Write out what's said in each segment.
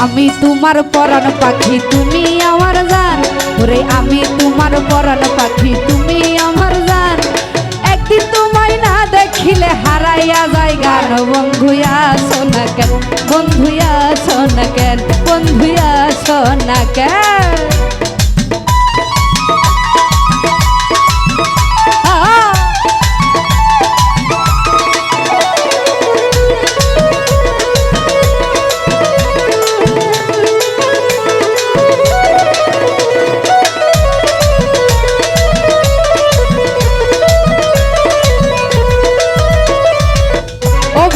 আমি তোমার পরাণ পাখি তুমি আমার জান, ওরে আমি তোমার পরাণ পাখি তুমি আমার জান। একদিন তোমায় না দেখিলে হারাইয়া যায় গান। বন্ধুয়া সোনা কেন, বন্ধুয়া সোনা কেন, বন্ধুয়া সোনা কেন।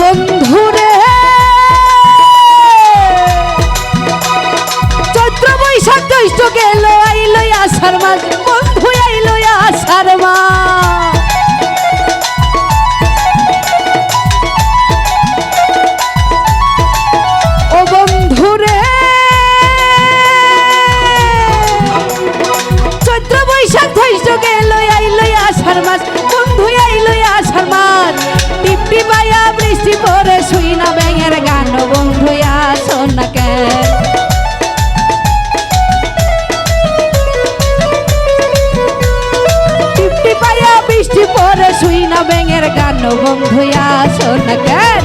বন্ধুরে চৈত্র বৈশাখ জ্যৈষ্ঠ গেল আইল আষাঢ় মাস, বন্ধু আইল আষাঢ় মাস। ও বন্ধুরে চৈত্র বৈশাখ জ্যৈষ্ঠ গেল আইল আষাঢ় মাস, বন্ধু আইল আষাঢ় মাস। টিপটি বায়া বৃষ্টি পরে শুই না ব্যাঙের গান। বন্ধুয়া সোনা কেন, টিপটি বায়া বৃষ্টি পরে শুই না ব্যাঙের গান। বন্ধুয়া সোনা কেন।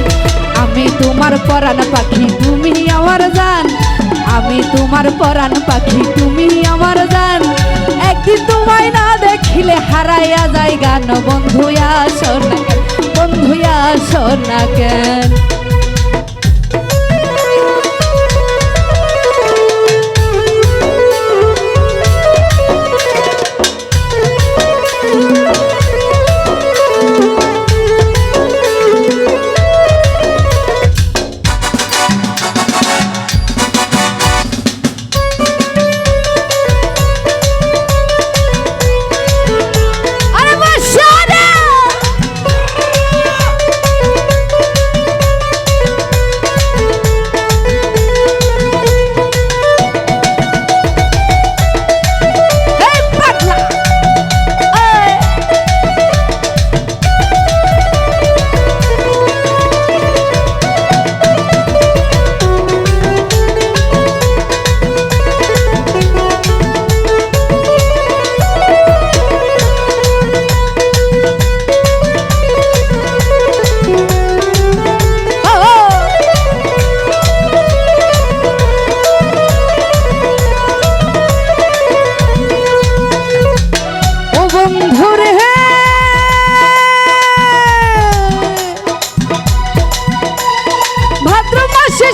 আমি তোমার পরাণ পাখি তুমি আমার জান, আমি তোমার পরাণ পাখি তুমি আমার জান। একদিন তোমায় না দেখিলে হারাইয়া যায় গান। বন্ধুয়া সোনা কেন, বন্ধুয়া সোনা কেন।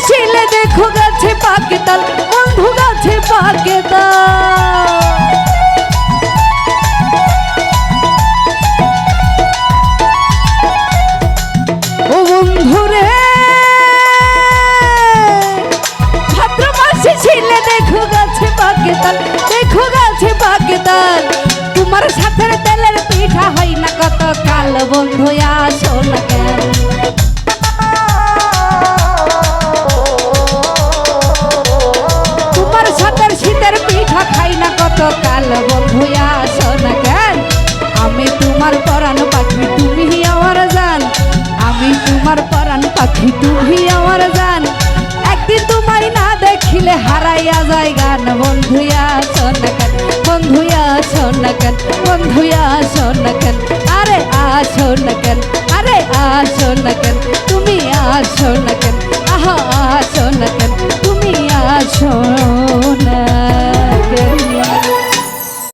ছিলে দেখো গাছে পাকে তাল, বন্ধু গাছে পাকে তাল। ও বন্ধুরে ভাদ্র মাসে ছিলে দেখো গাছে পাকে তাল, দেখো গাছে পাকে তাল। তোমার সাথে তেলের পিঠা হয় না কত কাল। বন্ধুয়া সোনা কেন, শীতের পিঠা খাই না কত কাল। বন্ধুয়া সোনা কেন। আমি তোমার পরাণ পাখি তুমি আমার জান, আমি তোমার পরাণ পাখি তুমি আমার জান। একদিন তোমায় না দেখিলে হারাইয়া যায় গান। বন্ধুয়া সোনা কেন, বন্ধুয়া সোনা কেন, বন্ধুয়া সোনা কেন, আরে সোনা কেন,